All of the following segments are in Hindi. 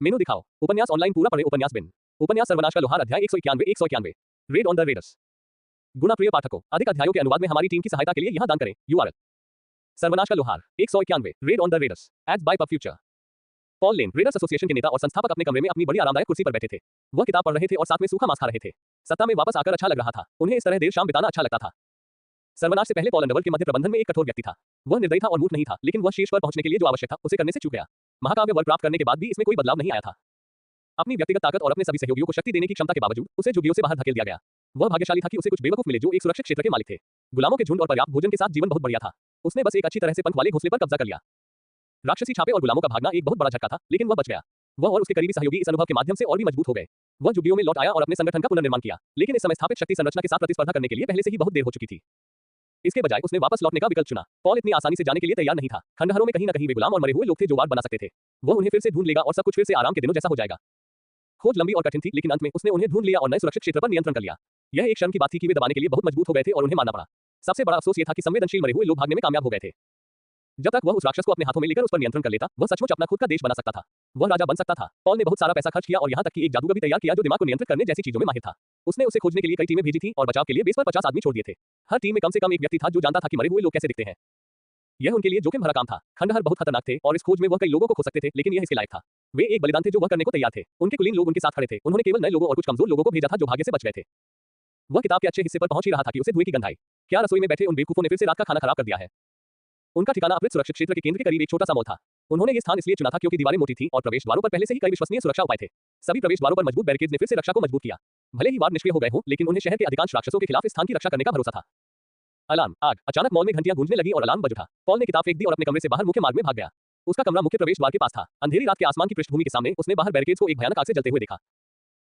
मेनू दिखाओ। उपन्यास ऑनलाइन पूरा पढ़े। उपन्यास बिन। उपन्यास सर्वनाश का लोहार अध्याय 191। Raid on the raiders. गुना प्रिय पाठकों, अधिक अध्यायों के अनुवाद में हमारी टीम की सहायता के लिए यहाँ दान करें। यूआरएल। सर्वनाश का लोहार 191। Raid on the raiders. Ads by PubFuture. Paul Lane, raiders association के नेता और संस्थापक, अपने कमरे में अपनी बड़ी आरामदायक कुर्सी पर बैठे थे। वह किताब पढ़ रहे थे और साथ में सूखा मांस खा रहे थे। सत्ता में वापस आकर अच्छा लग रहा था। उन्हें इस तरह देर शाम बिताना अच्छा लगता था। सर्वनाश से पहले पॉल अंडरवर्ल्ड के मध्य प्रबंधन में एक कठोर व्यक्ति था। वह निर्दयी था और मूर्ख नहीं था, लेकिन वह शीर्ष पर पहुंचने के लिए जो आवश्यक था उसे करने से चूक गया। महाकाव्य वर्ग प्राप्त करने के बाद भी इसमें कोई बदलाव नहीं आया था। अपनी व्यक्तिगत ताकत और अपने सभी सहयोगियों को शक्ति देने की क्षमता के बावजूद उसे झुग्गियों से बाहर धकेल दिया गया। वह भाग्यशाली था कि उसे कुछ बेवकूफ मिले जो एक सुरक्षित क्षेत्र के मालिक थे। गुलामों के झुंड और पर्याप्त भोजन के साथ जीवन बहुत बढ़िया था। उसने बस एक अच्छी तरह से पंख वाले घोंसले पर कब्जा कर लिया। राक्षसी छापे और गुलामों का भागना एक बहुत बड़ा झटका था, लेकिन वह बच गया। वह और उसके करीबी सहयोगी इस अनुभव के माध्यम से और भी मजबूत हो गए। वह झुग्गियों में लौट आया और अपने संगठन का पुनर्निर्माण किया, लेकिन इस समय स्थापित शक्ति संरचना के साथ प्रतिस्पर्धा करने के लिए पहले से ही बहुत देर हो चुकी थी। इसके बजाय उसने वापस लौटने का विकल्प चुना। पॉल इतनी आसानी से जाने के लिए तैयार नहीं था। खंडहरों में कहीं न कहीं वे गुलाम और मरे हुए लोग थे जो वार बना सकते थे। वह उन्हें फिर से ढूंढ लेगा और सब कुछ फिर से आराम के दिनों जैसा हो जाएगा। खोज लंबी और कठिन थी, लेकिन अंत में उसने उन्हें ढूंढ लिया और नए सुरक्षित क्षेत्र पर नियंत्रण कर लिया। यह एक शर्म की बात थी कि वे दबाने के लिए बहुत मजबूत हो गए थे और उन्हें मानना पड़ा। सबसे बड़ा अफसोस यह था कि संवेदनशील मरे हुए लोग भागने में कामयाब हो गए थे। जब तक वह उस राक्षस को अपने हाथों में लेकर उस पर नियंत्रण कर लेता, वह सचमुच अपना खुद का देश बना सकता था। वह राजा बन सकता था। पॉल ने बहुत सारा पैसा खर्च किया और यहाँ तक कि एक जादूगर भी तैयार किया जो दिमाग को नियंत्रित करने जैसी चीजों में माहिर था। उसने उसे खोजने के लिए कई टीमें भेजी थीं और बचाव के लिए बेस पर 50 आदमी छोड़ दिए थे। हर टीम में कम से कम एक व्यक्ति था जो जानता था कि मरे हुए लोग कैसे दिखते हैं। यह उनके लिए जोखिम भरा काम था। खंडहर बहुत खतरनाक थे और इस खोज में वह कई लोगों को खो सकते थे, लेकिन यह इसके लायक था। वे एक बलिदान थे जो वह करने को तैयार थे। उनके कुलीन लोग उनके साथ खड़े थे। उन्होंने केवल नए लोगों और कुछ कमजोर लोगों को भेजा था जो भाग्य से बच गए थे। वह किताब के अच्छे हिस्से पर पहुंच ही रहा था कि उसे धुएं की गंध आई। क्या रसोई में बैठे उन बेवकूफों ने फिर से रात का खाना खराब कर दिया है? उनका ठिकाना अवृत सुरक्षित क्षेत्र के केंद्र के करीब एक छोटा सा मॉल था। उन्होंने ये स्थान इसलिए चुना था क्योंकि दीवारें मोटी थीं और प्रवेश द्वारों पर पहले से ही कई विश्वसनीय सुरक्षा उपाय थे। सभी प्रवेश द्वारों पर मजबूत बैरिकेड्स ने फिर से रक्षा को मजबूत किया। भले ही वार निष्क्रिय हो गए हों, लेकिन उन्हें शहर के अधिकांश राक्षसों के खिलाफ इस स्थान की रक्षा करने का भरोसा था। अलार्म, आग। अचानक मॉल में घंटियां गूंजने लगी और अलार्म बज उठा। पॉल ने किताब फेंक दी और अपने कमरे से बाहर मुख्य मार्ग में भाग गया। उसका कमरा मुख्य प्रवेश द्वार के पास था। अंधेरी रात के आसमान की पृष्ठभूमि के सामने उसने बाहर बैरिकेड्स को एक भयानक आग से जलते हुए देखा।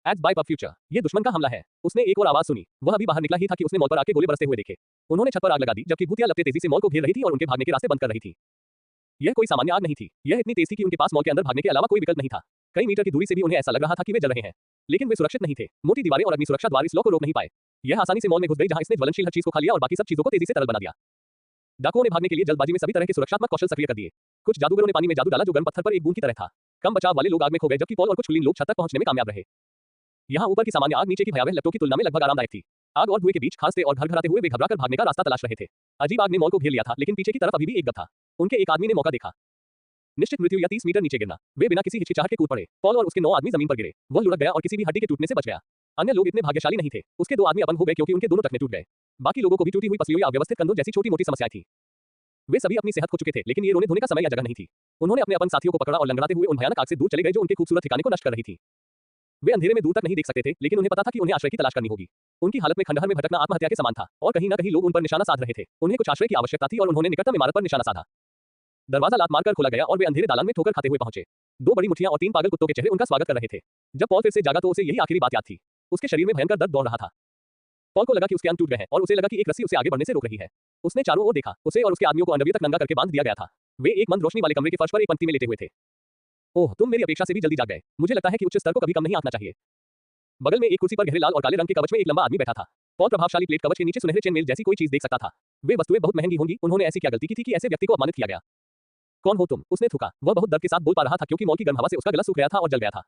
Ads by PubFuture. ये दुश्मन का हमला है। उसने एक और आवाज सुनी। वह अभी बाहर निकला ही था कि उसने मॉल पर आके गोले बरसते हुए देखे। उन्होंने छत पर आग लगा दी, जबकि भूतिया लपटें तेजी से मॉल को घेर रही थी और उनके भागने के रास्ते बंद कर रही थी। यह कोई सामान्य आग नहीं थी। यह इतनी तेज थी कि उनके पास मॉल के अंदर भागने के अलावा कोई विकल्प नहीं था। कई मीटर की दूरी से भी उन्हें ऐसा लग रहा था कि वे जल रहे हैं, लेकिन वे सुरक्षित नहीं थे। मोटी दीवारें और अग्नि सुरक्षा द्वार इस लौ को रोक नहीं पाए। यह आसानी से मॉल में घुस गई, जहां इसने ज्वलनशील हर चीज को खा लिया और बाकी सब चीजों को तेजी से तरल बना दिया। डाकुओं ने भागने के लिए जल्दबाजी में सभी तरह के सुरक्षात्मक कौशल सक्रिय कर दिए। कुछ जादूगरों ने पानी में जादू डाला जो गर्म पत्थर पर एक बूंद की तरह था। कम बचाव वाले लोग आग में खो गए, जबकि पॉल और कुछ कुलीन लोग छत तक पहुंचने में कामयाब रहे। यहाँ ऊपर की सामान्य आग नीचे की भयावह लपटों की तुलना में लगभग आरामदायक थी। आग और धुएं के बीच खांसते और घरघराते हुए वे घबराकर भागने का रास्ता तलाश रहे थे। अजीब आग ने मॉल को घेर लिया था, लेकिन पीछे की तरफ अभी भी एक गप था। उनके एक आदमी ने मौका देखा। निश्चित मृत्यु या 30 मीटर नीचे गिरना। वे बिना किसी हिचकिचाहट के कूद पड़े। पॉल और उसके 9 आदमी जमीन पर गिरे। वह लुढ़क गया और किसी भी हड्डी के टूटने से बच गया। अन्य लोग इतने भाग्यशाली नहीं थे। उसके 2 आदमी अपंग हो गए क्योंकि उनके दोनों टखने टूट गए। बाकी लोगों को भी टूटी हुई पसलियों या अव्यवस्थित कंधों जैसी छोटी-मोटी समस्याएं थी। वे सभी अपनी सेहत खो चुके थे, लेकिन ये रोने धोने का समय या जगह नहीं थी। उन्होंने अपने अपंग साथियों को पकड़ा और लंगड़ाते हुए उन भयानक आग से दूर चले गए जो उनके खूबसूरत ठिकाने को नष्ट कर रही थी। वे अंधेरे में दूर तक नहीं देख सकते थे, लेकिन उन्हें पता था कि उन्हें आश्रय की तलाश करनी होगी। उनकी हालत में खंडहर में भटकना आत्महत्या के समान था और कहीं न कहीं लोग उन पर निशाना साध रहे थे। उन्हें कुछ आश्रय की आवश्यकता थी और उन्होंने निकटतम इमारत पर निशाना साधा। दरवाजा लात मारकर खोला गया और वे अंधेरे दालान में ठोकर खाते हुए पहुंचे। 2 बड़ी मुठ्ठियां और 3 पागल कुत्तों के चेहरे उनका स्वागत कर रहे थे। जब पॉल फिर से जागा तो उसे यही आखिरी बात याद थी। उसके शरीर में भयंकर दर्द दौड़ रहा था। पॉल को लगा कि उसके अंग टूट गए हैं और उसे लगा कि एक रस्सी उसे आगे बढ़ने से रोक रही है। उसने चारों ओर देखा। उसे और उसके आदमियों को अंडरवियर तक नंगा करके बांध दिया गया था। वे एक मंद रोशनी वाले कमरे के फर्श पर एक पंक्ति में लेटे हुए थे। ओह, तुम मेरी अपेक्षा से भी जल्दी जाग गए। मुझे लगता है कि उच्च स्तर को कभी कम नहीं आंकना चाहिए। बगल में एक कुर्सी पर गहरे लाल और काले रंग के कवच में एक लंबा आदमी बैठा था। पॉल प्रभावशाली प्लेट कवच के नीचे सुनहरे चेन मेल जैसी कोई चीज देख सकता था। वे वस्तुएं बहुत महंगी होंगी। उन्होंने ऐसी क्या गलती की थी कि ऐसे व्यक्ति को अपमानित किया गया? कौन हो तुम? उसने थूका। वह बहुत दर्द के साथ बोल पा रहा था क्योंकि मॉल की गर्म हवा से उसका गला सूख गया था और जल गया था।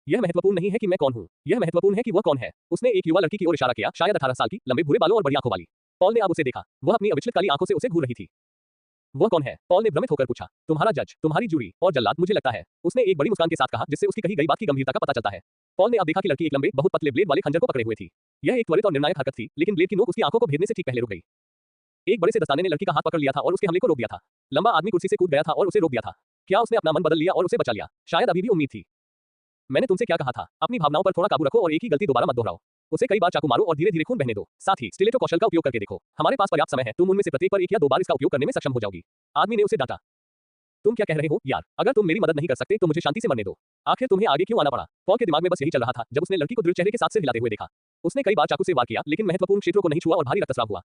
यह महत्वपूर्ण नहीं है कि मैं कौन हूं, यह महत्वपूर्ण है कि वह कौन है। उसने एक युवा लड़की की ओर इशारा किया, शायद 18 साल की, लंबे भूरे बालों और बड़ी आंखों वाली। पॉल ने अब उसे देखा। वह अपनी अविचलित काली आंखों से उसे घूर रही थी। वह कौन है? पॉल ने भ्रमित होकर पूछा। तुम्हारा जज, तुम्हारी जूरी और जल्लाद, मुझे लगता है। उसने एक बड़ी मुस्कान के साथ कहा, जिससे उसकी कही गई बात की गंभीरता का पता चलता है। पॉल ने अब देखा कि लड़की एक लंबे, बहुत पतले ब्लेड वाले खंजर को पकड़े हुए थी। यह एक त्वरित और निर्णायक हरकत थी, लेकिन ब्लेड की नोक उसकी आंखों को भेदने से ठीक पहले रुक गई। एक बड़े से दस्ताने ने लड़की का हाथ पकड़ लिया था और उसके हमले को रोक दिया था। लंबा आदमी कुर्सी से कूद गया था और उसे रोक दिया था। क्या उसने अपना मन बदल लिया और उसे बचा लिया? शायद अभी भी उम्मीद थी। मैंने तुमसे क्या कहा था? अपनी भावनाओं पर थोड़ा काबू रखो और एक ही गलती दोबारा मत दोहराओ। उसे कई बार चाकू मारो और धीरे-धीरे खून बहने दो। साथ ही स्टिलेटो कौशल का उपयोग करके देखो। हमारे पास पर्याप्त समय है। तुम उनमें से प्रत्येक पर 1 या 2 बार इसका उपयोग करने में सक्षम हो जाओगी। आदमी ने उसे डांटा। तुम क्या कह रहे हो यार? अगर तुम मेरी मदद नहीं कर सकते तो मुझे शांति से मरने दो। आखिर तुम्हें आगे क्यों आना पड़ा? पॉल के दिमाग में बस यही चल रहा था जब उसने लड़की को दृढ़ चेहरे के साथ से हिलाते हुए देखा। उसने कई बार चाकू से वार किया, लेकिन महत्वपूर्ण क्षेत्रों को नहीं छुआ और भारी रक्तस्राव हुआ।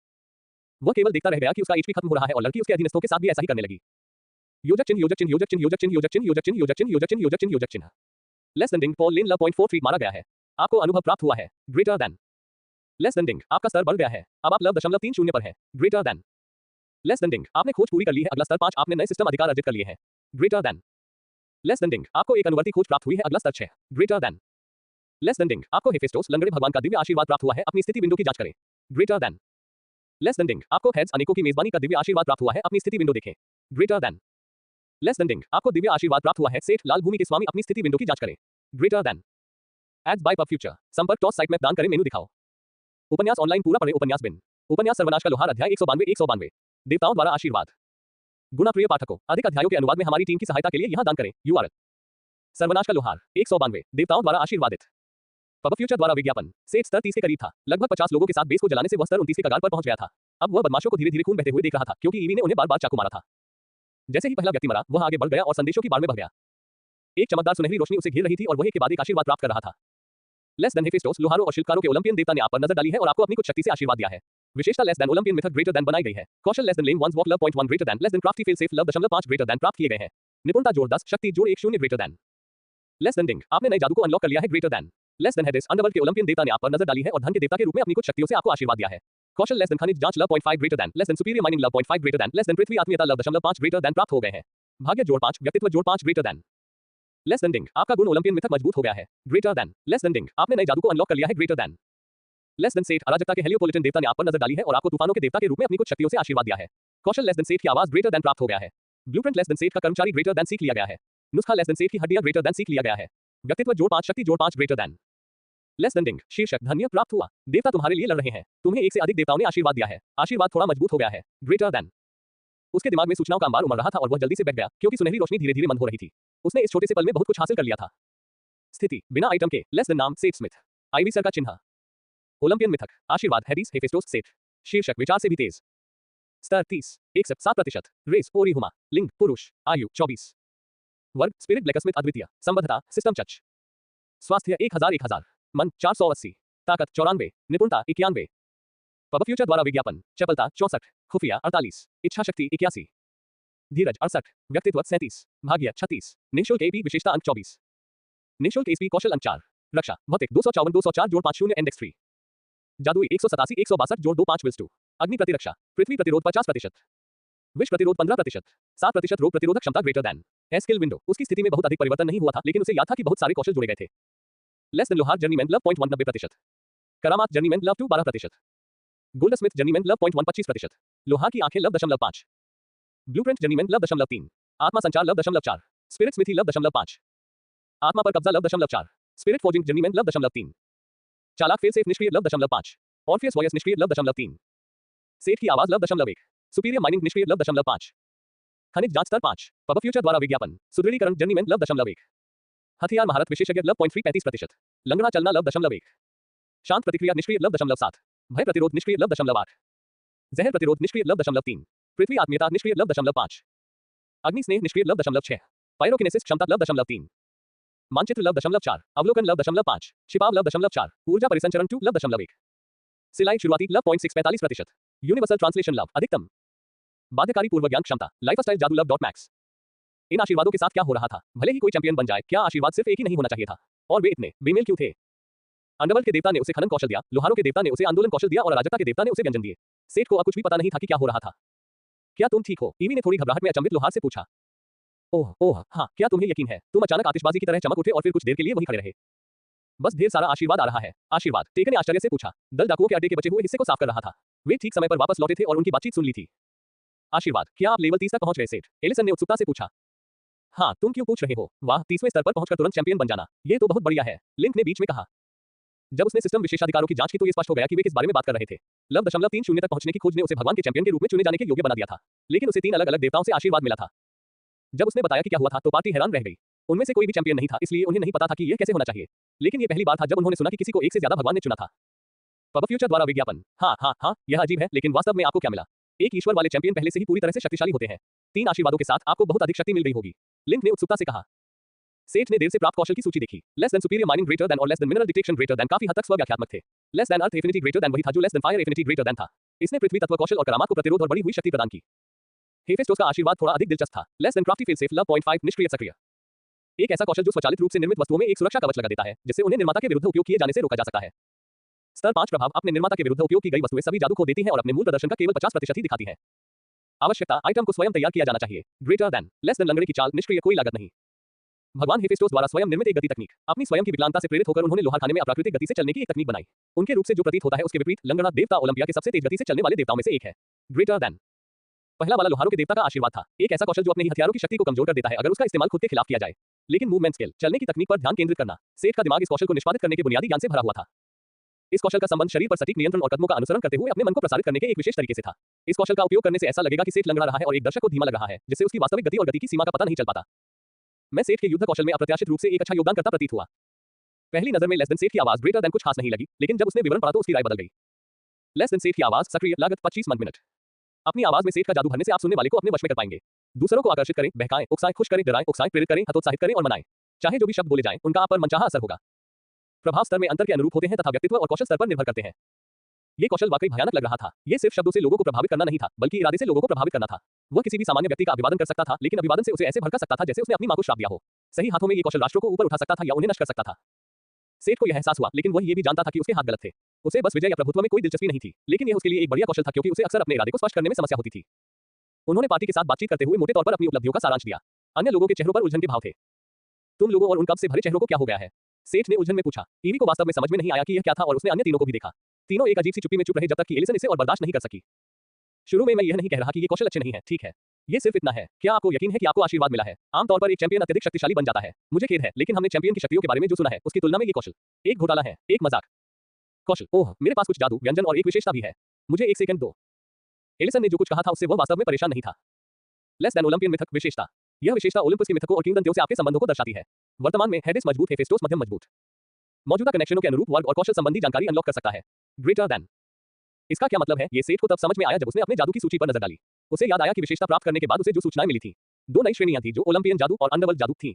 वह केवल देखता रह गया कि उसका एचपी खत्म हो रहा है और लड़की उसके अधीनस्थों के साथ भी ऐसा ही करने लगी। योजक चिन्ह, योजक चिन्ह, योजक चिन्ह, योजक चिन्ह, योजक चिन्ह, योजक चिन्ह, योजक चिन्ह, योजक चिन्ह, योजक चिन्ह, योजक चिन्ह। लेस देन डिंग, पॉल लेन लव 0.43 मारा गया है। आपको अनुभव प्राप्त हुआ है। Greater than. लेस देन डिंग, आपका स्तर बढ़ गया है। अब आप लव 0.30 पर है। Greater than. Less than ding, आपने खोज पूरी कर ली है। अगला स्तर 5, आपने नए सिस्टम अधिकार अर्जित कर लिए हैं। Greater than. लेस देन डिंग, आपको एक अनुवर्ती खोज प्राप्त हुई है। अगला स्तर 6 ग्रेटर देन। लेस देन डिंग, आपको हेफेस्टोस लंगड़े भगवान का दिव्य आशीर्वाद प्राप्त हुआ है। अपनी स्थिति विंडो की जांच करें। Greater than. लेस देन डिंग, आपको हेड्स अनेकों की मेजबानी का दिव्य आशीर्वाद प्राप्त हुआ है। अपनी स्थिति विंडो देखें। Greater than. लेस देन डिंग, आपको दिव्य आशीर्वाद प्राप्त हुआ है। सेठ लाल भूमि के स्वामी, अपनी स्थिति विंडो की जांच करें। Greater than. Ads by PubFuture, संपर्क टॉस साइट में दान करें, मेनू दिखाओ। उपन्यास ऑनलाइन पूरा पढ़े। उपन्यास बिन। उपन्यास सर्वनाश का लोहार, अध्याय 192। देवताओं द्वारा आशीर्वाद। गुणा प्रिय पाठकों, अधिक अध्यायों के अनुवाद में हमारी टीम की सहायता के लिए यहां दान करें। यूआरएल। सर्वनाश का लोहार 192, देवताओं द्वारा आशीर्वादित। पब फ्यूचर द्वारा विज्ञापन। सेठ स्तर 30 के करीब था। लगभग 50 लोगों के साथ बेस को जलाने से वह स्तर 29 के कगार पर पहुंच गया था। अब वह बदमाशों को धीरे धीरे खून बहते हुए देख रहा था, क्योंकि ईवी ने उन्हें बार बार चाकू मारा था। जैसे ही पहला व्यक्ति मरा, वह आगे बढ़ गया और संदेशों की बाढ़ में बह गया। एक चमकदार सुनहरी रोशनी उसे घेर रही थी और वह एक के बाद एक आशीर्वाद प्राप्त कर रहा था। लेस देन हेफेस्टोस, लोहारों और शिल्पकारों के ओलंपियन देवता ने आप पर नजर डाली है और आपको अपनी कुछ शक्ति से आशीर्वाद दिया है। विशेषता लेस देन ओलंपियन मिथक ग्रेटर देन बनाई गई है। कौशल less than lame once walk love .1 greater than. Less than crafty fail safe love .5 greater than प्राप्त किए गए हैं। निपुणता जोड़ 10, शक्ति जोड़ 1 0 greater than. Less than ding, आपने नए जादू को अनलॉक कर लिया है। Greater than. Less than Hades, underworld के ओलंपियन देवता ने आप पर नजर डाली है और धन के देवता के रूप में अपनी कुछ शक्तियों से आपको आशीर्वाद दिया है। कौशल लेस देन खनिज जांच love .5 greater than. Less than superior mining love .5 greater than. Less than पृथ्वी आत्मीयता लव .5 ग्रेटर देन प्राप्त हो गए हैं। भाग्य जोड़ 5, व्यक्तित्व जोड़ 5 ग्रेटर देन। लेस देन डिंग, आपका गुण ओलंपियन मिथक मजबूत हो गया है। Greater than. Less than ding, आपने नए जादू को अनलॉक कर लिया है। Greater than. लेस देन सेठ, अराजकता के हेलियोपोलिटन देवता ने आप पर नजर डाली है और आपको तूफानों के देवता के रूप में अपनी कुछ शक्तियों से आशीर्वाद दिया है। कौशल लेस देन सेठ की आवाज ग्रेटर देन प्राप्त हो गया है। ब्लूप्रिंट लेस देन सेठ का कर्मचारी ग्रेटर देन सीख लिया गया है। नुस्खा लेस देन सेठ की हड्डियां ग्रेटर देन सीख लिया गया है। व्यक्तित्व जोड़ 5, शक्ति जोड़ 5 ग्रेटर देन। लेस देन डिंग, शीर्षक धन्य प्राप्त हुआ। देवता तुम्हारे लिए लड़ रहे हैं। तुम्हें एक से अधिक देवताओं ने आशीर्वाद दिया है। आशीर्वाद थोड़ा मजबूत हो गया है। Greater then. उसके दिमाग में सूचनाओं का अंबार उमड़ रहा था और वह जल्दी से बैठ गया, क्योंकि सुनहरी रोशनी धीरे धीरे मंद हो रही थी। उसने इस छोटे से पल में बहुत कुछ हासिल कर लिया था। स्थिति बिना आइटम के। लेस देन नाम सेठ स्मिथ। आईवी सर का चिन्ह। ओलंपियन मिथक आशीर्वाद हेडिस हेफेस्टोस सेठ। शीर्षक विचार से भी तेज। स्तर 30, 107%। रेस ओरिहुमा। लिंग पुरुष। आयु 24। वर्ग स्पिरिट ब्लैकस्मिथ अद्वितीय। संबद्धता सिस्टम चच। स्वास्थ्य 1000। मन 480। ताकत 94। निपुणता 91। पब फ्यूचर द्वारा विज्ञापन। चपलता 64। खुफिया 48। इच्छा शक्ति 81। धीरज 68। व्यक्तित्व 37। भाग्य 36। निःशुल्क एपी विशेषता अंक 24। निःशुल्क एसपी कौशल अंक 4। रक्षा भौतिक 254 जोड़ 5 0 इंडेक्स 3। जादुई 187 162 जोड़ 2 5 विल्स 2। अग्नि प्रतिरक्षा। पृथ्वी प्रतिरोध 50%। विष प्रतिरोध 15%। 7% रोग प्रतिरोधक क्षमता ग्रेटर देन। स्किल विंडो, उसकी स्थिति में बहुत अधिक परिवर्तन नहीं हुआ था, लेकिन उसे याद था कि बहुत सारे कौशल जुड़े गए थे। लेस देन लोहार जर्नीमैन लव .1 90%। करामात journeyman love 2 12%। Goldsmith journeyman love .1 25%। लोहा की आंखें लव .5। Blueprint जर्नीमैन love .3। आत्मा संचार लव .4। Spirit smithy love .5। आत्मा पर कब्जा love .4। Spirit forging journeyman love .3। चालाक फेल सेफ निष्क्रिय लव .5। ऑर्फियस वॉयस निष्क्रिय लव .3। सेठ की आवाज लव .1। सुपीरियर माइनिंग निष्क्रिय लव .5। खनिज जांच स्तर 5। पब फ्यूचर द्वारा विज्ञापन। सुदृढ़ीकरण जर्नीमैन लव .1। हथियार महारत विशेषज्ञ लव .3 35%। लंगड़ा चलना लव .1। शांत प्रतिक्रिया निष्क्रिय लव .7। भय प्रतिरोध निष्क्रिय लव .8। जहर प्रतिरोध निष्क्रिय लव .3। पृथ्वी आत्मीयता निष्क्रिय लव .5। अग्नि स्नेह निष्क्रिय लव .6। पायरोकिनेसिस क्षमता लव .3। मानचित्र लव .4। अवलोकन लव .5। छिपाव लव .4। ऊर्जा परिसंचरण 2 लव .1। सिलाई शुरुआती लव .6 45%। यूनिवर्सल ट्रांसलेशन लव अधिकतम। बाध्यकारी पूर्व ज्ञान क्षमता लाइफस्टाइल जादू लव .max। इन आशीर्वादों के साथ क्या हो रहा था? भले ही कोई चैंपियन बन जाए, क्या आशीर्वाद सिर्फ एक ही नहीं होना चाहिए था? और वे इतने बेमेल क्यों थे? अंडरवर्ल्ड के देवता ने उसे खनन कौशल दिया, लोहारों के देवता ने उसे आंदोलन कौशल दिया और अराजकता के देवता ने उसे व्यंजन दिए। सेठ को अब कुछ भी पता नहीं था कि क्या हो रहा था। क्या तुम ठीक हो? ईवी ने थोड़ी घबराहट में अचंभित लोहार से पूछा। ओह हाँ, क्या तुम्हें यकीन है? तुम अचानक आतिशबाजी की तरह चमक उठे और फिर कुछ देर के लिए वहीं खड़े रहे। बस ढेर सारा आशीर्वाद आ रहा है। आशीर्वाद? टेकन ने आश्चर्य से पूछा। दल डाकुओं के अड्डे के बचे हुए हिस्से को साफ कर रहा था। वे ठीक समय पर वापस लौटे थे और उनकी बातचीत सुन ली थी। आशीर्वाद? क्या आप लेवल 30 तक पहुंच गए सेठ? एलिसन ने उत्सुकता से पूछा। हाँ, तुम क्यों पूछ रहे हो? वाह, 30वें स्तर पर पहुंचकर तुरंत चैंपियन बन जाना, ये तो बहुत बढ़िया है, लिंक ने बीच में कहा। जब उसने सिस्टम विशेषाधिकारों की जांच की तो ये स्पष्ट हो गया कि वे किस बारे में बात कर रहे थे। लव .30 तक पहुंचने की खोज ने उसे भगवान के चैंपियन के रूप में चुने जाने के योग्य बना दिया था, लेकिन उसे 3 अलग-अलग देवताओं से आशीर्वाद मिला था। जब उसने बताया कि क्या हुआ था तो पार्टी हैरान रह गई। उनमें से कोई भी चैंपियन नहीं था, इसलिए उन्हें नहीं पता था कि यह कैसे होना चाहिए। लेकिन ये पहली बार था जब उन्होंने सुना कि किसी को एक से ज्यादा भगवान ने चुना था। पब फ्यूचर द्वारा विज्ञापन। हाँ, यह अजीब है, लेकिन वास्तव में आपको क्या मिला? एक ईश्वर वाले चैंपियन पहले से ही पूरी तरह से शक्तिशाली होते हैं। 3 आशीर्वादों के साथ आपको बहुत अधिक शक्ति मिल गई होगी, लिंक ने उत्सुकता से कहा। सेठ ने देर से प्राप्त कौशल की सूची देखी। Less than superior mining greater than और less than mineral detection greater than काफी हद तक स्वव्याख्यात्मक थे। Less than earth affinity greater than वही था जो less than fire affinity greater than था। इसने पृथ्वी तत्व कौशल और करामात को प्रतिरोध और बढ़ी हुई शक्ति प्रदान की। हेफेस्टोस का आशीर्वाद थोड़ा अधिक दिलचस्प था। Less than crafty fail safe love .5 निष्क्रिय सक्रिय। एक ऐसा कौशल जो स्वचालित रूप से निर्मित वस्तुओं में एक सुरक्षा कवच लगा देता है, जिससे उन्हें निर्माता के विरुद्ध उपयोग किए जाने से रोका जा सकता है। स्तर 5 प्रभाव। अपने निर्माता के विरुद्ध उपयोग की गई वस्तुएं सभी जादू खो देती हैं और अपने मूल प्रदर्शन का केवल 50% ही दिखाती हैं। आवश्यकता आइटम को स्वयं तैयार किया जाना चाहिए। ग्रेटर देन लेस देन लंगड़े की चाल निष्क्रिय कोई लागत नहीं। भगवान हेफेस्टोस द्वारा स्वयं निर्मित एक गति तकनीक। अपनी स्वयं की विकलांगता से प्रेरित होकर उन्होंने लोहारखाने में अप्राकृतिक गति से चलने की एक तकनीक बनाई। उनके रूप से जो प्रतीत होता है उसके विपरीत लंगड़ा देवता ओलंपिया के सबसे तेज गति से चलने वाले देवताओं में से एक है। ग्रेटर देन पहला वाला लोहारों के देवता का आशीर्वाद था, एक ऐसा कौशल जो अपने ही हथियारों की शक्ति को कमजोर कर देता है अगर उसका इस्तेमाल खुद के खिलाफ किया जाए। लेकिन मूवमेंट स्किल, चलने की तकनीक पर ध्यान केंद्रित करना, सेठ का दिमाग इस कौशल को निष्पादित करने के बुनियादी ज्ञान से भरा हुआ था। इस कौशल का संबंध शरीर पर सटीक नियंत्रण और कदमों का अनुसरण करते हुए अपने मन को प्रसारित करने के एक विशेष तरीके से था। इस कौशल का उपयोग करने से ऐसा लगेगा कि सेठ लंगड़ा रहा है और एक दर्शक को धीमा लग रहा है, जिससे उसकी वास्तविक गति और गति की सीमा का पता नहीं चल पाता। मैं सेठ के युद्ध कौशल में अप्रत्याशित रूप से एक अच्छा योगदानकर्ता प्रतीत हुआ। पहली नजर में लेस देन सेठ की आवाज ग्रेटर देन कुछ खास नहीं लगी, लेकिन जब उसने विवरण पढ़ा तो उसकी राय बदल गई। लेस देन सेठ की आवाज, सक्रिय, लागत 25 मिनट। अपनी आवाज में सेठ का जादू भरने से आप सुनने वाले को अपने वश में कर पाएंगे। दूसरों को आकर्षित करें, बहकाएं, उकसाएं, खुश करें, डराएं, उकसाएं, प्रेरित करें, हतोत्साहित करें और मनाएं। चाहे जो भी शब्द बोले जाएं, उनका आप पर मनचाहा असर होगा। प्रभाव स्तर में अंतर के अनुरूप होते हैं तथा व्यक्तित्व और कौशल स्तर पर निर्भर करते हैं। ये कौशल वाकई भयानक लग रहा था। ये सिर्फ शब्दों से लोगों को प्रभावित करना नहीं था, बल्कि इरादे से लोगों को प्रभावित करना था। वह किसी भी सामान्य व्यक्ति का अभिवादन कर सकता था, लेकिन अभिवादन से उसे ऐसे भड़का सकता था जैसे उसने अपनी मां को श्राप दिया हो। सही हाथों में ये कौशल राष्ट्रों को ऊपर उठा सकता था या उन्हें नष्ट कर सकता था। सेठ को यह एहसास हुआ, लेकिन वह ये भी जानता था कि उसके हाथ गलत थे। उसे बस विजय या प्रभुत्व में कोई दिलचस्पी नहीं थी, लेकिन यह उसके लिए एक बढ़िया कौशल था क्योंकि उसे अक्सर अपने इरादे को स्पष्ट करने में समस्या होती थी। उन्होंने पार्टी के साथ बातचीत करते हुए मोटे तौर पर अपनी उपलब्धियों का सारांश दिया। अन्य लोगों के चेहरों पर उलझन के भाव थे। तुम लोगों और उन कब से भरे चेहरों को क्या हो गया है? सेठ ने उलझन में पूछा। ईवी को वास्तव में समझ में नहीं आया कि यह क्या था और उसने अन्य तीनों को भी देखा। तीनों एक अजीब सी चुप्पी में चुप रहे जब तक कि एलिसन इसे और बर्दाश्त नहीं कर सकी। शुरू में मैं यह नहीं कह रहा कि ये कौशल अच्छे नहीं है, ठीक है। ये सिर्फ इतना है। क्या आपको यकीन है कि आपको आशीर्वाद मिला है? आमतौर पर एक चैंपियन अत्यधिक शक्तिशाली बन जाता है। मुझे खेद है, लेकिन हमने चैंपियन की शक्तियों के बारे में जो सुना है उसकी तुलना में ये कौशल एक घोटाला है, एक मजाक। कौशल, ओह, मेरे पास कुछ जादू, व्यंजन और एक विशेषता भी है। मुझे एक सेकंड दो। एलिसन ने जो कुछ कहा था उससे वह वास्तव में परेशान नहीं था। लेस देन ओलंपियन मिथक विशेषता। यह विशेषता ओलंपस के मिथकों और किंवदंतियों से आपके संबंधों को दर्शाती है। वर्तमान में हेडिस मजबूत, हेफेस्टोस मध्यम मजबूत। मौजूदा कनेक्शनों के अनुरूप वर्ग और कौशल संबंधी जानकारी अनलॉक कर सकता है। Greater then. इसका क्या मतलब है? ये सेठ को तब समझ में आया जब उसने अपने जादू की सूची पर नजर डाली। उसे याद आया कि विशेषता प्राप्त करने के बाद उसे जो सूचनाएं मिली थी, दो नई श्रेणियां थी जो ओलंपियन जादू और अंडरवर्ल्ड जादू थी।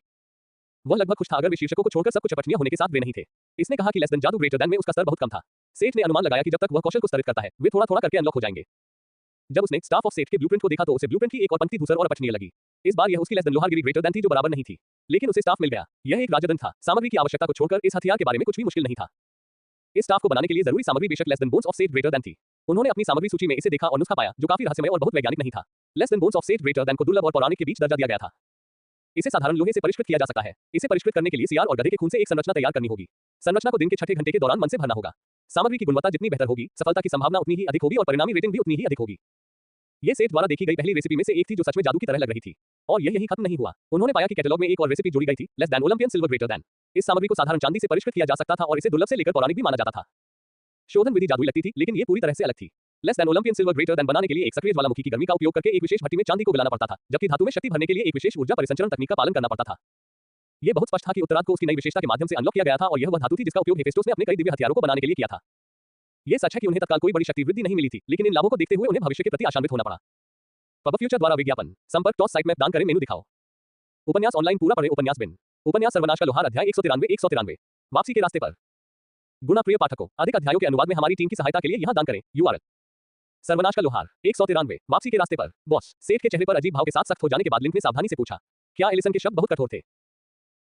वह लगभग खुश था अगर वे शीर्षकों को छोड़कर सब कुछ चपटनियां होने के साथ वे नहीं थे। इसने कहा कि लेस देन जादू, ग्रेटर देन में उसका स्तर बहुत कम था। सेठ ने अनुमान लगाया कि जब तक वह कौशल को स्तरित करता है, वे थोड़ा थोड़ा करके अनलॉक हो जाएंगे। जब उसने स्टाफ ऑफ सेठ के ब्लूप्रिंट को देखा तो उसे ब्लूप्रिंट की एक और पंक्ति धूसर और अपठनीय लगी। इस बार यह उसकी लेस देन लोहारगिरी ग्रेटर देन थी जो बराबर नहीं थी, लेकिन उसे स्टाफ मिल गया। यह एक राजदंड था। सामग्री की आवश्यकता को छोड़कर इस हथियार के बारे में कुछ भी मुश्किल नहीं था। इस स्टाफ को बनाने के लिए जरूरी सामग्री बेशक लेस देन बोन्स ऑफ सेठ ग्रेटर देन थी। उन्होंने अपनी सामग्री सूची में इसे देखा और नुस्खा पाया जो काफी रहस्यमय और बहुत वैज्ञानिक नहीं था। लेस देन बोन्स ऑफ सेठ ग्रेटर देन को दुर्लभ और पौराणिक के बीच दर्जा दिया गया था। इसे साधारण लोहे से परिष्कृत किया जा सकता है। इसे परिष्कृत करने के लिए सियार और गधे के खून से एक संरचना तैयार करनी होगी। संरचना को दिन के छठे घंटे के दौरान मन से भरना होगा। सामग्री की गुणवत्ता जितनी बेहतर होगी, सफलता की संभावना उतनी ही अधिक होगी और परिणामी रेटिंग भी उतनी ही अधिक होगी। ये सेठ द्वारा देखी गई पहली रेसिपी में से एक थी जो सच में जादू की तरह लग रही थी। और यह यहीं खत्म नहीं हुआ। उन्होंने पाया कि कैटलॉग में एक और रेसिपी जोड़ी गई थी, less than Olympian silver greater than. इस सामग्री को साधारण चांदी से परिष्कृत किया जा सकता था और इसे दुर्लभ से लेकर पौराणिक भी माना जाता था। शोधन विधि जादुई लगती थी, लेकिन ये पूरी तरह से अलग थी। Less than Olympian silver greater than बनाने के लिए एक सक्रिय ज्वालामुखी की गर्मी का उपयोग करके एक विशेष भट्टी में चांदी को गलाना पड़ता था, जबकि धातु में शक्ति भरने के लिए एक विशेष ऊर्जा परिसंचरण तकनीक का पालन करना पड़ता था। यह बहुत स्पष्ट था कि उत्तरार्ध को उसकी नई विशेषता के माध्यम से अनलॉक किया गया था और यह वह धातु थी जिसका उपयोग हेफेस्टोस ने अपने कई दिव्य हथियारों को बनाने के लिए किया था। यह सच है कि उन्हें तत्काल कोई बड़ी शक्ति वृद्धि नहीं मिली थी, लेकिन इन लाभों को देखते हुए उन्हें भविष्य के प्रति आशान्वित होना पड़ा। पब फ्यूचर द्वारा विज्ञापन संपर्क टॉस साइट में दान करें, मेनू दिखाओ। उपन्यास ऑनलाइन पूरा पढ़े। उपन्यास बिन। उपन्यास सर्वनाश का लोहार अध्याय 193। वापसी के रास्ते पर। गुना प्रिय पाठकों, अधिक अध्यायों के अनुवाद में हमारी टीम की सहायता के लिए यहां दान करें। URL सर्वनाश का लोहार 193 वापसी के रास्ते पर। बॉस सेठ के चेहरे पर अजीब भाव के साथ सख्त हो जाने के बाद लिंक ने सावधानी से पूछा, क्या एलिसन के शब्द बहुत कठोर थे?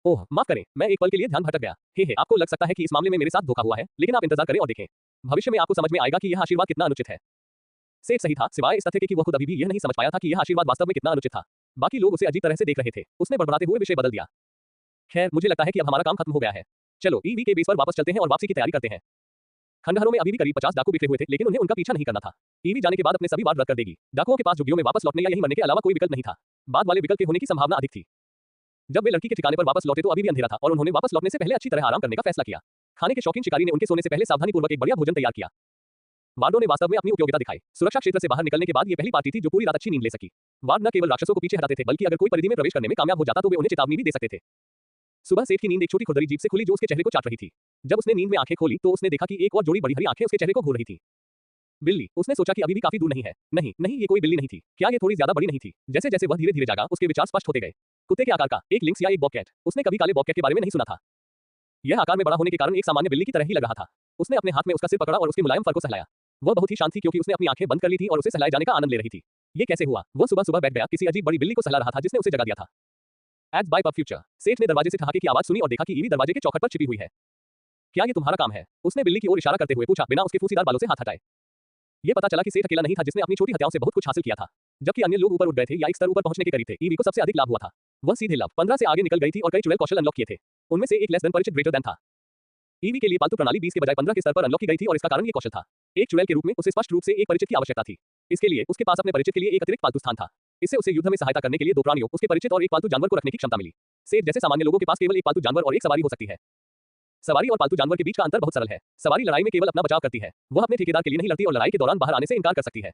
ओह माफ करें, मैं एक पल के लिए ध्यान भटक गया। हे आपको लग सकता है कि इस मामले में मेरे साथ धोखा हुआ है, लेकिन आप इंतजार करें और देखें। भविष्य में आपको समझ में आएगा कि यह आशीर्वाद कितना अनुचित है। सेठ सही था, सिवाय इस तथ्य के कि वह खुद अभी भी यह नहीं समझ पाया था कि यह आशीर्वाद वास्तव में कितना अनुचित था। बाकी लोग उसे अजीब तरह से देख रहे थे। उसने बड़बड़ाते हुए विषय बदल दिया। खैर, मुझे लगता है कि अब हमारा काम खत्म हो गया है। चलो ईवी के बेस पर वापस चलते हैं और वापसी की तैयारी करते हैं। खंडहरों में अभी भी करीब 50 डाकू बिखरे हुए थे, लेकिन उन्हें उनका पीछा नहीं करना था। ईवी जाने के बाद अपने सभी वार रद्द कर देगी। डाकुओं के पास झुग्गियों में वापस लौटने या यहीं मरने के अलावा कोई विकल्प नहीं था। बाद वाले विकल्प के होने की संभावना अधिक थी। जब वे लड़की के ठिकाने पर वापस लौटे तो अभी भी अंधेरा था और उन्होंने वापस लौटने से पहले अच्छी तरह आराम करने का फैसला किया। खाने के शौकीन शिकारी ने उनके सोने से पहले सावधानीपूर्वक एक बढ़िया भोजन तैयार किया। वार्डों ने वास्तव में अपनी उपयोगिता दिखाई। सुरक्षा क्षेत्र से बाहर निकलने के बाद ये पहली पार्टी थी जो पूरी रात अच्छी नींद ले सकी। वार्ड न केवल राक्षसों को पीछे हटाते थे, बल्कि अगर कोई परिधि में प्रवेश करने में कामयाब हो जाता तो वे उन्हें चेतावनी भी दे सकते थे। सुबह सेठ की नींद एक छोटी खुरदरी जीभ से खुली जो उसके चेहरे को चाट रही थी। जब उसने नींद में आंखें खोली तो उसने देखा कि एक और जोड़ी बड़ी हरी आंखें उसके चेहरे को घूर रही थी। बिल्ली। उसने सोचा कि अभी भी काफी दूर नहीं है। नहीं नहीं, ये कोई बिल्ली नहीं थी। क्या ये थोड़ी ज्यादा बड़ी नहीं थी? जैसे जैसे वह धीरे धीरे जागा, उसके विचार स्पष्ट होते गए। कुत्ते के आकार का एक लिंक्स या एक बॉबकैट। उसने कभी काले बॉबकैट के बारे में नहीं सुना था। यह आकार में बड़ा होने के कारण एक सामान्य बिल्ली की तरह ही लग रहा था। उसने अपने हाथ में उसका सिर पकड़ा और उसके मुलायम फर को सहलाया। वह बहुत ही शांत थी क्योंकि उसने अपनी आंखें बंद कर ली थी और उसे सहलाए जाने का आनंद ले रही थी। ये कैसे हुआ? वह सुबह सुबह बैठ गया, किसी अजीब बड़ी बिल्ली को सहला रहा था जिसने उसे जगा दिया था। Ads by PubFuture. सेठ ने दरवाजे से ठहाके की आवाज सुनी और देखा कि ईवी दरवाजे के चौखट पर छिपी हुई है। क्या ये तुम्हारा काम है? उसने बिल्ली की ओर इशारा करते हुए पूछा, बिना उसके फूसीदार बालों से हाथ हटाए। ये पता चला कि सेठ अकेला नहीं था जिसने अपनी छोटी हत्याओं से बहुत कुछ हासिल किया था। जबकि अन्य लोग ऊपर उठ गए थे या एक स्तर ऊपर पहुंचने के करीब थे, ईवी को सबसे अधिक लाभ हुआ था। वह सीधे लाभ 15 से आगे निकल गई थी और कई चुड़ैल कौशल अनलॉक किए थे। उनमें से एक लेस देन परिचित ग्रेटर देन था। ईवी के लिए पालतू प्रणाली 20 के बजाय 15 के स्तर पर अनलॉक की गई थी और इसका कारण ये कौशल था। एक चुड़ैल के रूप में उसे स्पष्ट रूप से एक परिचित की आवश्यकता थी। इसके लिए उसके पास अपने परिचित के लिए एक अतिरिक्त पालतू स्थान था। इससे उसे युद्ध में सहायता करने के लिए 2 प्राणियों, उसके परिचित और एक पालतू जानवर को रखने की क्षमता मिली। सेठ जैसे सामान्य लोगों के पास केवल एक पालतू जानवर और एक सवारी हो सकती है। सवारी और पालतू जानवर के बीच का अंतर बहुत सरल है। सवारी लड़ाई में केवल अपना बचाव करती है, वह अपने ठेकेदार के लिए नहीं लड़ती और लड़ाई के दौरान बाहर आने से इनकार कर सकती है।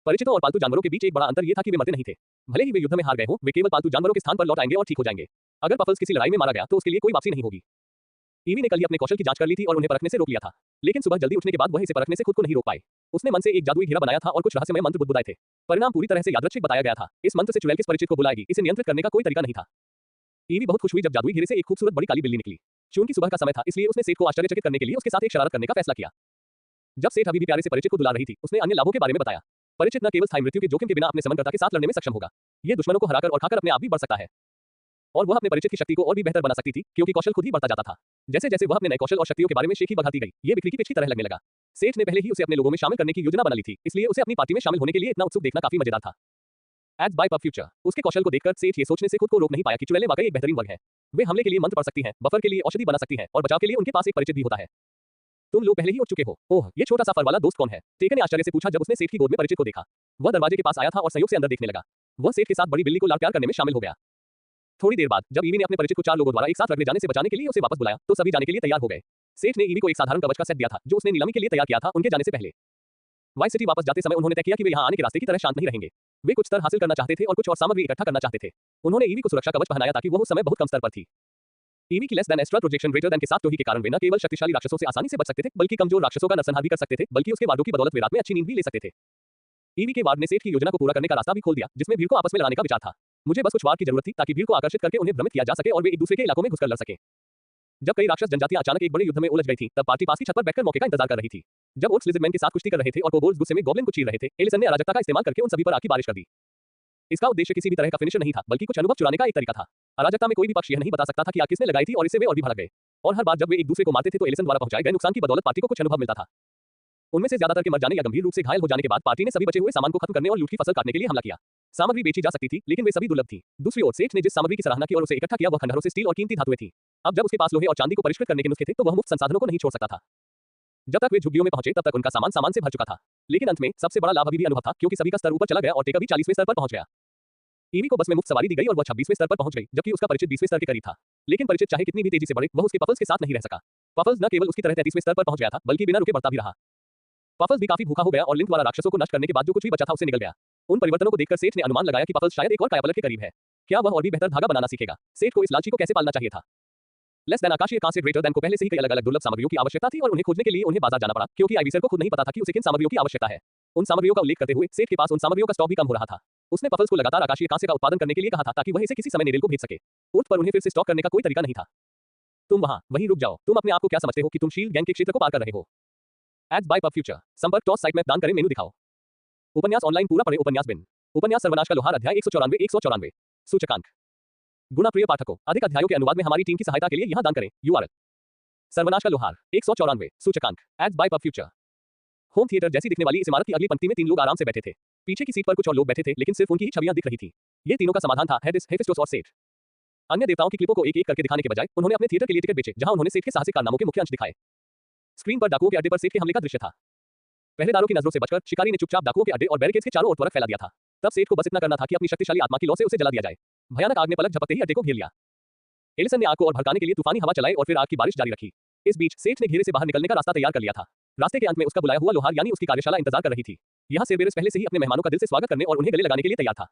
परिचितों और पालतू जानवरों के बीच एक बड़ा अंतर ये था कि वे मरते नहीं थे। भले ही वे युद्ध में हार गए हों, वे केवल पालतू जानवरों के स्थान पर लौट आएंगे और ठीक हो जाएंगे। अगर पफल्स किसी लड़ाई में मारा गया तो उसके लिए कोई वापसी नहीं होगी। ईवी ने कल ही अपने कौशल की जांच कर ली थी और उन्हें परखने से रोक लिया था, लेकिन सुबह जल्दी उठने के बाद वह इसे परखने से खुद को नहीं रोक पाए। उसने मन से एक जादुई घेरा बनाया था और कुछ रहस्यमय मंत्र बुदबुदाए थे। परिणाम पूरी तरह से यादृच्छिक बताया गया था। इस मंत्र से चुड़ैल किस परिचित को बुलाएगी, इसे नियंत्रित करने का कोई तरीका नहीं था। ईवी बहुत खुश हुई जब जादुई घेरे से एक खूबसूरत बड़ी काली बिल्ली निकली। चूंकि सुबह का समय था, इसलिए उसने सेठ को आश्चर्यचकित करने के लिए उसके साथ एक शरारत करने का फैसला किया। जब सेठ अभी भी प्यारे से परिचित को दुला रही थी, उसने अन्य लाभों के बारे में बताया। परिचित न केवल स्थायी मृत्यु के जोखिम के बिना अपने समनकर्ता के साथ लड़ने में सक्षम होगा, ये दुश्मनों को हराकर और खाकर अपने आप भी बढ़ सकता है। और वह अपने परिचित की शक्ति को और भी बेहतर बना सकती थी, क्योंकि कौशल खुद ही बढ़ता जाता था। जैसे जैसे वह अपने नए कौशल और शक्तियों के बारे में शेखी बढ़ाती गई, ये बिजली की पिच की तरह लगने लगा। सेठ ने पहले ही उसे अपने लोगों में शामिल करने की योजना बना ली थी, इसलिए उसे अपनी पार्टी में शामिल होने के लिए इतना उत्सुक देखना काफी मजेदार था। एज बाय पब फ्यूचर, उसके कौशल को देखकर सेठ ये सोचने से खुद को रोक नहीं पाया कि चुड़ैलें वाकई एक बेहतरीन वर्ग है। वे हमले के लिए मंत्र पढ़ सकती हैं, बफर के लिए औषधि बना सकती हैं और बचाव के लिए उनके पास एक परिचित भी होता है। तुम लोग पहले ही उठ चुके हो। ओह, ये छोटा सा फर वाला दोस्त कौन है? टेकन ने आश्चर्य से पूछा जब उसने सेठ की गोद में परिचित को देखा। वह दरवाजे के पास आया था और संयोग से अंदर देखने लगा। वह सेठ के साथ बड़ी बिल्ली को लाड़ प्यार करने में शामिल हो गया। थोड़ी देर बाद जब ईवी ने अपने परिचित को 4 लोगों द्वारा एक साथ रगड़े जाने से बचाने के लिए उसे वापस बुलाया, तो सभी जाने के लिए तैयार हो गए। सेठ ने ईवी को एक साधारण कवच का सेट दिया था, जो उसने नीलामी के लिए तैयार किया था उनके जाने से पहले। वाई सिटी वापस जाते समय उन्होंने तय किया कि वे यहाँ आने के रास्ते की तरह शांत नहीं रहेंगे। वे कुछ स्तर हासिल करना चाहते थे और कुछ और सामग्री इकट्ठा करना चाहते थे। उन्होंने ईवी को सुरक्षा कवच पहनाया ताकि वह उस समय बहुत कम स्तर पर थी। ईवी की less than astral projection greater than के साथ टोही के कारण वे न केवल शक्तिशाली राक्षसों से आसानी से बच सकते थे, बल्कि कमजोर राक्षसों का नरसंहार भी कर सकते थे, बल्कि उसके वादों की बदौलत वे रात में अच्छी नींद भी ले सकते थे। ईवी के वार्ड ने सेठ की योजना को पूरा करने का रास्ता भी खोल दिया, जिसमें भीड़ को आपस में लड़ाने का विचार था। मुझे बस कुछ वार की जरूरत थी ताकि भीड़ को आकर्षित करके उन्हें भ्रमित किया जा सके और वे एक दूसरे के इलाकों में घुसकर लड़ सके। जब कई राक्षस जनजातियां अचानक एक बड़े युद्ध में उलझ गई थी, तब पार्टी पास की छत पर बैठकर मौके का इंतजार कर रही थी। जब ओर्क्स लिज़र्डमैन के साथ कुश्ती कर रहे थे और कोबोल्ड्स गुस्से में गॉब्लिन को चीर रहे थे, एलिसन ने अराजकता का इस्तेमाल करके उन सभी पर आग की बारिश कर दी। इसका उद्देश्य किसी भी तरह का फिनिशर नहीं था, बल्कि कुछ अनुभव चुराने का एक तरीका था। अराजकता में कोई भी पक्ष यह नहीं बता सकता था कि आग किसने लगाई थी और इससे वे और भी भड़क गए। और हर बार जब वे एक दूसरे को मारते थे तो एलिसन द्वारा पहुंचाए गए नुकसान की बदौलत पार्टी को कुछ अनुभव मिलता था। उनमें से ज्यादातर के मर जाने या गंभीर रूप से घायल हो जाने के बाद पार्टी ने सभी बचे हुए सामान को खत्म करने और लूट की फसल काटने के लिए हमला किया। सामग्री बेची जा सकती थी, लेकिन वे सभी दुर्लभ थी। दूसरी ओर सेठ ने जिस सामग्री की सराहना की और उसे इकट्ठा किया, वह खंडहरों से स्टील और कीमती धातुएं थी। अब जब उसके पास लोहे और चांदी को परिष्कृत करने के नुस्खे थे, तो वह मुफ्त संसाधनों को नहीं छोड़ सकता था। जब तक वे झुग्गियों में पहुंचे, तब तक उनका सामान से भर चुका था। लेकिन अंत में सबसे बड़ा लाभ अभी भी अनुभव था, क्योंकि सभी का स्तर ऊपर चला गया और टेका भी 40वें स्तर पर पहुंच गया। ईवी को बस में मुफ्त सवारी दी गई और वह 26वें स्तर पर पहुंच गई, जबकि उसका परिचित 20वें स्तर के करीब था। लेकिन परिचित चाहे कितनी भी तेजी से बढ़े, वह उसके पफल्स के साथ नहीं रह सका। पफल्स न केवल उसकी तरह 33वें स्तर पर पहुंच गया था, बल्कि बिना रुके बढ़ता भी रहा। पफल्स भी काफी भूखा हो गया और लिंक द्वारा राक्षसों को नष्ट करने के बाद जो कुछ भी बचा था उसे निगल गया। उन परिवर्तनों को देखकर सेठ ने अनुमान लगाया कि पफल्स शायद एक और कायापलट के करीब है। क्या वह और भी बेहतर धागा बनाना सीखेगा? सेठ को इस लालची को कैसे पालना चाहिए था? लेस देन आकाशीय कांस्य ग्रेटर देन को पहले से ही कई अलग-अलग दुर्लभ सामग्रियों की आवश्यकता थी और उन्हें खोजने के लिए उन्हें बाजार जाना पड़ा, क्योंकि आइविसर को खुद नहीं पता था कि उसे किन सामग्रियों की आवश्यकता है। उन सामग्रियों का उल्लेख करते हुए सेठ के पास उन सामग्रियों का स्टॉक भी कम हो रहा था। उसने पफल्स को लगातार आकाशीय कांस्य का उत्पादन करने के लिए कहा था ताकि वह इसे किसी समय नेडेल को भेज सके। उर्थ पर उन्हें फिर से स्टॉक करने का कोई तरीका नहीं था। तुम वहीं रुक जाओ। तुम अपने आप को क्या समझते हो कि तुम शील्ड गैंग के क्षेत्र को पार कर रहे हो? Ads by PubFuture. संपर्क टॉस साइट में दान करें, मेनू दिखाओ। उपन्यास ऑनलाइन पूरा पढ़ें। उपन्यास बिन। उपन्यास सर्वनाश का लोहार अध्याय 194। सूचकांक। गुना प्रिय पाठकों, अधिक अध्यायों के अनुवाद में हमारी टीम की सहायता के लिए यहां दान करें। URL सर्वनाश का लोहार 194। सूचकांक। Ads by PubFuture. Home theatre जैसी दिखने वाली इस इमारत की अगली पंक्ति में 3 लोग आराम से बैठे थे। पीछे की सीट पर कुछ और लोग बैठे थे, लेकिन सिर्फ उनकी ही छवियां दिख रही थी। ये तीनों का समाधान था हेडिस, हेफेस्टोस और सेठ। अन्य देवताओं की क्लिपों को एक-एक करके दिखाने के बजाय उन्होंने अपने थिएटर के लिए टिकट बेचे, जहां उन्होंने सेठ के साहसिक कारनामों के मुख्य अंश दिखाए। स्क्रीन पर डाकुओं के अड्डे पर सेठ के हमले का दृश्य था। पहरेदारों की नजरों से बचकर शिकारी ने चुपचाप डाकुओं के अड्डे और बैरिकेड्स के चारों ओर त्वरक फैला दिया था। तब सेठ को बस इतना करना था कि अपनी शक्तिशाली आत्मा की लौ से उसे जला दिया जाए। भयानक आग ने पलक झपकते ही अड्डे को घेर लिया। एलिसन ने आग को और भड़काने के लिए तूफानी हवा चलाई और फिर आग की बारिश जारी रखी। इस बीच सेठ ने घेरे से बाहर निकलने का रास्ता तैयार कर लिया था। रास्ते के अंत में उसका बुलाया हुआ लोहार यानी उसकी कार्यशाला इंतजार कर रही थी। यहाँ सेरबेरस पहले से ही अपने मेहमानों का दिल से स्वागत करने और उन्हें गले लगाने के लिए तैयार था।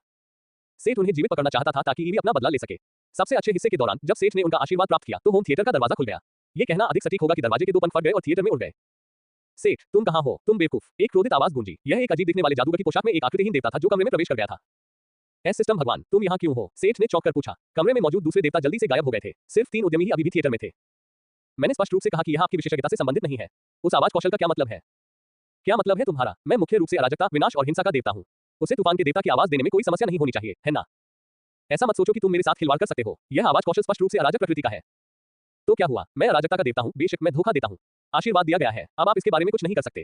सेठ उन्हें जीवित पकड़ना चाहता था ताकि ईवी अपना बदला ले सके। सबसे अच्छे हिस्से के दौरान जब सेठ ने उनका आशीर्वाद प्राप्त किया, तो होम थिएटर का दरवाजा खुल गया। ये कहना अधिक सटीक होगा कि दरवाजे के 2 पंख फट गए और थिएटर में उड़ गए। सेठ, तुम कहाँ हो? तुम बेवकूफ! एक क्रोधित आवाज गूंजी। यह एक अजीब दिखने वाले जादूगर की पोशाक में एक आकृतिहीन देवता था जो कमरे में प्रवेश कर गया था। एस सिस्टम भगवान, तुम यहाँ क्यों हो? सेठ ने चौंक कर पूछा। कमरे में मौजूद दूसरे देवता जल्दी से गायब हो गए थे। सिर्फ 3 उद्यमी ही अभी भी थिएटर में थे। मैंने स्पष्ट रूप से कहा कि यह आपकी विशेषज्ञता से संबंधित नहीं है। उस आवाज कौशल का क्या मतलब है? क्या मतलब है तुम्हारा? मैं मुख्य रूप से अराजकता, विनाश और हिंसा का देवता हूँ। उसे तूफान के देवता की आवाज देने में कोई समस्या नहीं होनी चाहिए, है ना? ऐसा मत सोचो कि तुम मेरे साथ खिलवाड़ कर सकते हो। यह आवाज कौशल स्पष्ट रूप से अराजक प्रकृति का है। तो क्या हुआ? मैं अराजकता का देवता हूँ, बेशक मैं धोखा देता हूँ। आशीर्वाद दिया गया है, अब आप इसके बारे में कुछ नहीं कर सकते।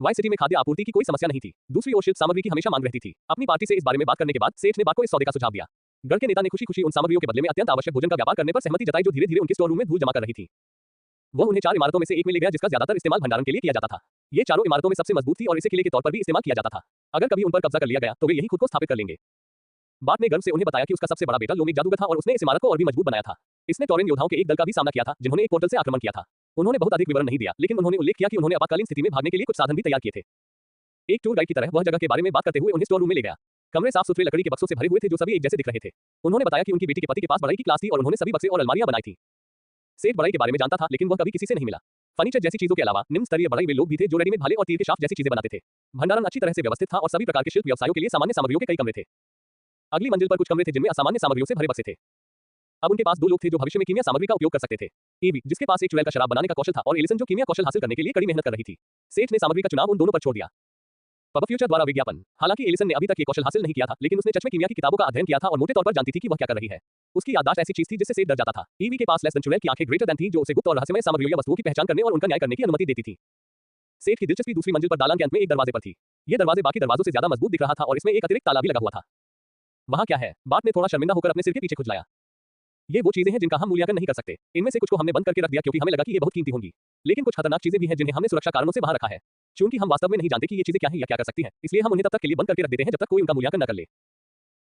वाई सिटी में खाद्य आपूर्ति की कोई समस्या नहीं थी। दूसरी ओर शिल्प सामग्री की हमेशा मांग रहती थी। अपनी पार्टी से इस बारे में बात करने के बाद सेठ ने बात को इस सौदे का सुझाव दिया। गढ़ के नेता ने खुशी-खुशी उन सामग्रियों के बदले में अत्यंत आवश्यक भोजन का व्यापार करने पर सहमति जताई जो धीरे-धीरे उनके स्टोर रूम में धूल जमा कर रही थी। वह उन्हें 4 इमारतों में से एक में ले गया जिसका ज्यादातर इस्तेमाल भंडारण के लिए किया जाता था। ये चारों इमारतों में सबसे मजबूत थी और इसे किले के तौर पर भी इस्तेमाल किया जाता था। अगर कभी उन पर कब्जा कर लिया गया तो वे यही खुद को स्थापित कर लेंगे। बात ने गर्व से उन्हें बताया कि उसका सबसे बड़ा बेटा लोमिक जादूगर था और उसने इस इमारत को और भी मजबूत बनाया था। इसने टॉरेन योद्धाओं के एक दल का भी सामना किया था जिन्होंने एक पोर्टल से आक्रमण किया था। उन्होंने बहुत अधिक विवरण नहीं दिया लेकिन उन्होंने उल्लेख किया कि उन्होंने आपातकालीन स्थिति में भागने के लिए कुछ साधन भी तैयार किए थे। एक टूर गाइड की तरह वह जगह के बारे में बात करते हुए उन्हें स्टोर रूम में ले गया। कमरे साफ सुथरे लकड़ी के बक्सों से भरे हुए थे जो सभी एक जैसे दिख रहे थे। उन्होंने बताया कि उनकी बेटी के पति के पास बढ़ई की क्लास थी और उन्होंने सभी बक्से और अलमारियां बनाई थी। सेठ बढ़ई के बारे में जानता था लेकिन वह कभी किसी से नहीं मिला। फर्नीचर जैसी चीजों के अलावा निम्न स्तरीय बढ़ई वे लोग भी थे जो रेडीमेड भाले और तीर के शाफ्ट जैसी चीजें बनाते थे। भंडारण अच्छी तरह से व्यवस्थित था और सभी प्रकार के शिल्प व्यवसायों के लिए सामान्य सामग्रियों के कई कमरे थे। अगली मंजिल पर कुछ कमरे थे जिनमें असामान्य सामग्रियों से भरे बक्से थे। अब उनके पास 2 लोग थे जो भविष्य में कीमिया सामग्री का उपयोग कर सकते थे। ईवी जिसके पास एक चुड़ैल का शराब बनाने का कौशल था और एलिसन जो कीमिया कौशल हासिल करने के लिए कड़ी मेहनत कर रही थी। सेठ ने सामग्री का चुनाव उन दोनों पर छोड़ दिया। पब फ्यूचर द्वारा विज्ञापन। हालांकि एलिसन ने अभी तक ये कौशल हासिल नहीं किया था लेकिन उसने चचमे कीमिया की किताबों का अध्ययन किया था और मोटे तौर पर जानती थी कि वह क्या कर रही है। उसकी याददाश्त ऐसी चीज थी जिससे सेठ डर जाता था। ईवी के पास लेस देन चुड़ैल की आंखें ग्रेटर देन थी जो उसे गुप्त और रहस्यमय सामग्रियों या वस्तुओं की पहचान करने और उनका न्याय करने की अनुमति देती थी। सेठ की दिलचस्पी दूसरी मंजिल पर दालान के अंत में एक दरवाजे पर थी। ये दरवाजे बाकी दरवाजों से ज्यादा मजबूत दिख रहा था और इसमें एक अतिरिक्त ताला भी लगा हुआ था। वहां क्या है? बात ने थोड़ा शर्मिंदा होकर अपने सिर के पीछे खुजलाया। ये वो चीजें हैं जिनका हम मूल्यांकन नहीं कर सकते। इनमें से कुछ को हमने बंद करके रख दिया क्योंकि हमें लगा कि ये बहुत कीमती होंगी। लेकिन कुछ खतरनाक चीजें भी हैं जिन्हें हमने सुरक्षा कारणों से बाहर रखा है। चूंकि हम वास्तव में नहीं जानते कि ये चीजें क्या हैं या क्या कर सकती हैं, इसलिए हम उन्हें तब तक के लिए बंद करके रख देते हैं जब तक कोई उनका मूल्यांकन न कर ले।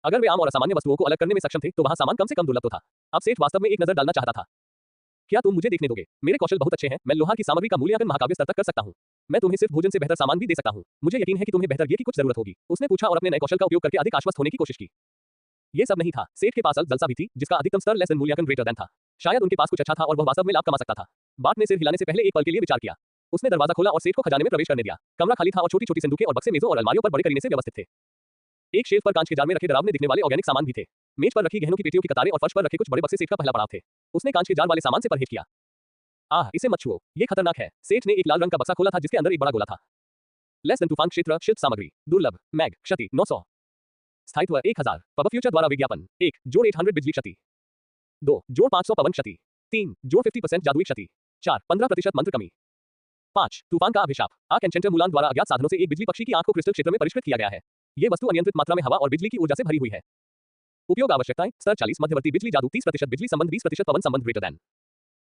अगर वे आम और असामान्य वस्तुओं को अलग करने में सक्षम थे तो वहां सामान कम से कम दुर्लभ तो था। अब सेठ वास्तव में एक नजर डालना चाहता था। क्या तुम मुझे देखने दोगे? मेरे कौशल बहुत अच्छे हैं। मैं लोहा की सामग्री का मूल्यांकन महाकाव्य स्तर तक कर सकता हूं। मैं तुम्हें सिर्फ भोजन से बेहतर सामान भी दे सकता हूं। मुझे यकीन है कि तुम्हें बेहतर गियर की कुछ जरूरत होगी। उसने पूछा और अपने नए कौशल का उपयोग करके अधिक आश्वस्त होने की कोशिश की। ये सब नहीं था। सेठ के पास जलसा भी थी जिसका अधिकतम स्तर लेस देन मूल्यांकन ग्रेटर देन था। शायद उनके पास कुछ अच्छा था और वह वास्तव में लाभ कमा सकता था। बात ने सिर हिलाने से पहले एक पल के लिए विचार किया। उसने दरवाजा खोला और सेठ को खजाने में प्रवेश करने दिया। कमरा खाली था और छोटी-छोटी संदूकें और बक्से मेजों और अलमारियों पर बड़े करीने से व्यवस्थित थे। एक शेल्फ पर कांच के जार में रखे डरावने दिखने वाले ऑर्गेनिक सामान भी थे। मेज पर रखी गहनों की पेटियों की कतारें और फर्श पर रखे कुछ बड़े बक्से सेठ का पहला पड़ाव थे। उसने कांच के जार वाले सामान से परहेज किया। आह, इसे मत छुओ, ये खतरनाक है। सेठ ने एक लाल रंग का बक्सा खोला था जिसके अंदर एक बड़ा गोला था। लेस देन तूफान क्षेत्र शिल्प सामग्री दुर्लभ मैग क्षति 900 स्थायित्व 1000 पब फ्यूचर द्वारा विज्ञापन 1 जोड़ 800 बिजली क्षति 2 जोड़ 500 पवन क्षति 3 जोड़ 50% जादुई क्षति 4 15% मंत्र कमी 5 तूफान का अभिशाप आर्क एन्चेंटर मुलान द्वारा अज्ञात साधनों से एक बिजली पक्षी की आंख को क्रिस्टल क्षेत्र में परिष्कृत किया गया है। ये वस्तु अनियंत्रित मात्रा में हवा और बिजली की ऊर्जा से भरी हुई है। उपयोग आवश्यकताएं स्तर 40 मध्यवर्ती बिजली जादू 30% बिजली संबंध 20% पवन संबंध ग्रेटर देन।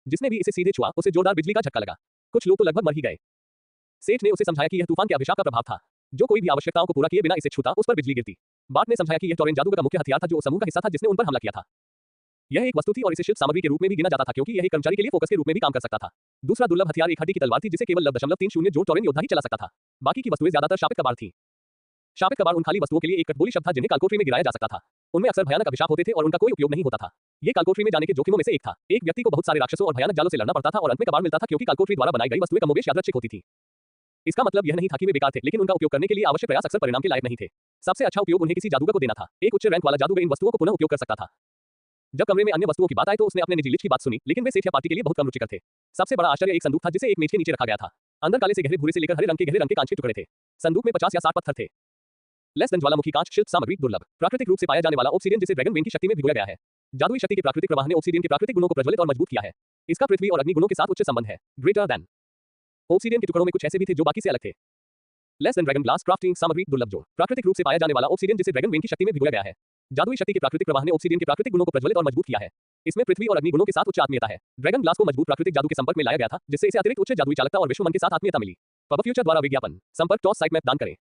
जिसने भी इसे सीधे छुआ उसे जोरदार बिजली का झटका लगा। कुछ लोग तो लगभग मर ही गए। सेठ ने उसे समझाया कि यह तूफान के अभिशाप का प्रभाव था। जो कोई भी आवश्यकताओं को पूरा किए बिना इसे छूता उस पर बिजली गिरती। बात ने समझाया कि यह टॉरेन जादूगर का मुख्य हथियार था जो उस समूह का हिस्सा था जिसने उन पर हमला किया था। यह एक वस्तु थी और इसे शिल्प सामग्री के रूप में भी गिना जाता था क्योंकि यह एक कर्मचारी के लिए फोकस के रूप में भी काम कर सकता था। दूसरा दुर्लभ हथियार एक हड्डी की तलवार थी जिसे केवल 0.30 जोड़ टॉरेन योद्धा ही चला सकता था। बाकी की वस्तुएं ज्यादातर शापित कबाड़ थी। शापित कबाड़ उन खाली वस्तुओं के लिए एक कठबोली शब्द था जिन्हें कालकोठरी में गिराया जा सकता था। उनमें अक्सर भयानक अभिशाप होते थे और उनका कोई उपयोग नहीं होता था। ये कालकोठरी में जाने के जोखिमों में से एक था। एक व्यक्ति को बहुत सारे राक्षसों और भयानक जालों से लड़ना पड़ता था और अंत में कबाड़ मिलता था क्योंकि कालकोठरी द्वारा बनाई गई वस्तुएं कमोबेश यादृच्छिक होती थी। इसका मतलब यह नहीं था कि वे बेकार थे लेकिन उनका उपयोग करने के लिए आवश्यक प्रयास अक्सर परिणाम के लायक नहीं थे। सबसे अच्छा उपयोग उन्हें किसी जादूगर को देना था। एक उच्च रैंक वाला जादूगर इन वस्तुओं को पुनः उपयोग कर सकता था। जब कमरे में अन्य वस्तुओं की बात आई तो उसने अपने निजी लिस्ट की बात सुनी लेकिन वे सेठ या पार्टी के लिए बहुत कम रुचिकर थे। सबसे बड़ा आश्चर्य एक संदूक था जिसे एक मेज के नीचे रखा गया था। अंदर काले से गहरे भूरे से लेकर हरे रंग के कांच के टुकड़े थे। संदूक में 50 या 60 पत्थर थे। लेस देन ज्वालामुखी कांच शिल्प सामग्री दुर्लभ प्राकृतिक रूप से पाया जाने वाला ऑब्सीडियन जिसे ड्रैगन वेन की शक्ति में भिगोया गया है। जादुई शक्ति के प्राकृतिक प्रवाह ने ऑब्सीडियन के प्राकृतिक गुणों को प्रज्वलित और मजबूत किया है। इसका पृथ्वी और अग्नि गुणों के साथ उच्च संबंध है ग्रेटर देन। ऑब्सीडियन के टुकड़ों में कुछ ऐसे भी थे जो बाकी से अलग थे। Less then dragon glass crafting सामग्री दुर्लभ जोड़ प्राकृतिक रूप से पाया जाने वाला ऑब्सीडियन जिसे ड्रैगन वेन की शक्ति में भिगोया गया है। जादुई शक्ति के प्राकृतिक प्रवाह ने ऑब्सीडियन के प्राकृतिक गुणों को प्रज्वलित और मजबूत किया है। इसमें पृथ्वी और अग्नि गुणों के साथ उच्च आत्मीयता है। ड्रैगन ग्लास को मजबूत प्राकृतिक जादू के संपर्क में लाया गया था जिससे इसे अतिरिक्त उच्च जादुई चालकता और विश्व मन के साथ आत्मीयता मिली। पब फ्यूचर द्वारा विज्ञापन संपर्क टॉस साइट मैप दान करें।